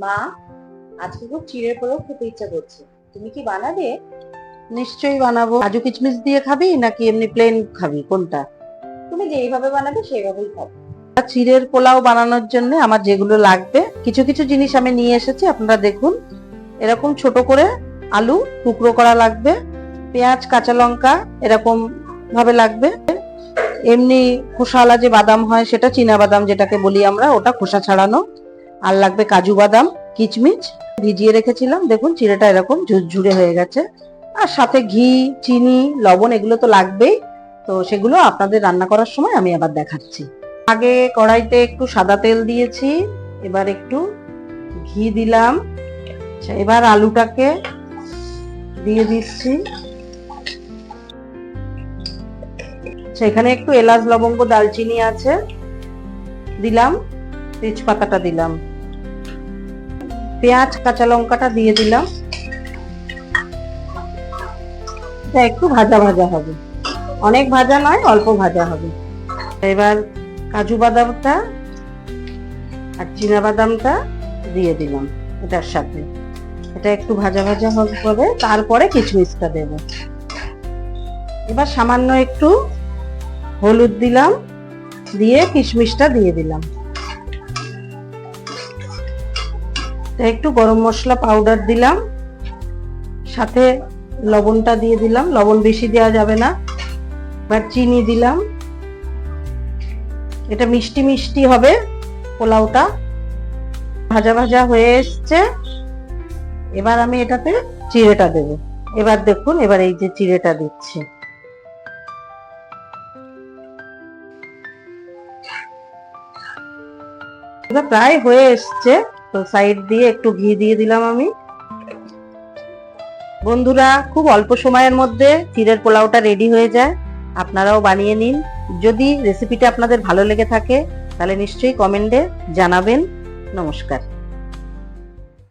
মা, আজকে খুব চিড়ের পোলাও খেতে ইচ্ছা করছে, তুমি কি বানাবে? নিশ্চয়ই বানাবো। কাজু কিশমিশ দিয়ে খাবি নাকি এমনি প্লেন খাবি, কোনটা? তুমি যেইভাবে বানাবে সেইভাবেই খাবো। চিড়ের পোলাও বানানোর জন্য আমার যেগুলো লাগবে, কিছু কিছু জিনিস আমি নিয়ে এসেছি, আপনারা দেখুন। এরকম ছোট করে আলু টুকরো করা লাগবে, পেঁয়াজ কাঁচা লঙ্কা এরকম ভাবে লাগবে, এমনি খোসাওয়ালা যে বাদাম হয় সেটা চীনা বাদাম যেটাকে বলি আমরা, ওটা খোসা ছাড়ানো। আর লাগবে কাজু বাদাম, কিচমিচ ভিজিয়ে রেখেছিলাম, দেখুন চিড়েটা এরকম ঝুরঝুরে হয়ে গেছে। আর সাথে ঘি, চিনি, লবণ এগুলো তো লাগবেই। তো সেগুলো আপনাদের রান্না করার সময় আমি আবার দেখাচ্ছি। আগে কড়াইতে একটু সাদা তেল দিয়েছি, এবার একটু ঘি দিলাম। আচ্ছা, এবার আলুটাকে দিয়ে দিচ্ছি। সেখানে একটু এলাচ লবঙ্গ দালচিনি আছে, দিলাম। তেজপাতাটা দিলাম, পেঁয়াজ কাঁচা লঙ্কাটা দিয়ে দিলাম। এটা একটু ভাজা ভাজা হবে, অনেক ভাজা নয়, অল্প ভাজা হবে। এবার কাজু বাদামটা আর চীনা বাদামটা দিয়ে দিলাম এটার সাথে। এটা একটু ভাজা ভাজা হবে, তারপরে কিশমিশটা দেব। এবার সামান্য একটু হলুদ দিলাম, দিয়ে কিশমিশটা দিয়ে দিলাম। একটু গরম মশলা পাউডার দিলাম, সাথে লবণটা দিয়ে দিলাম, লবণ বেশি দেওয়া যাবে না। এবার চিনি দিলাম। এটা মিষ্টি মিষ্টি হবে পোলাওটা। ভাজা ভাজা হয়ে এসছে, এবার আমি এটাতে চিড়েটা দেব। এবার দেখুন, এবার এই যে চিড়েটা দিচ্ছি। এটা প্রায় হয়ে এসছে, তো সাইড দিয়ে একটু ঘি দিয়ে দিলাম আমি। বন্ধুরা, খুব অল্প সময়ের মধ্যে চিড়ের পোলাওটা রেডি হয়ে যায়, আপনারাও বানিয়ে নিন। যদি রেসিপিটা আপনাদের ভালো লেগে থাকে তাহলে নিশ্চয়ই কমেন্টে জানাবেন। নমস্কার।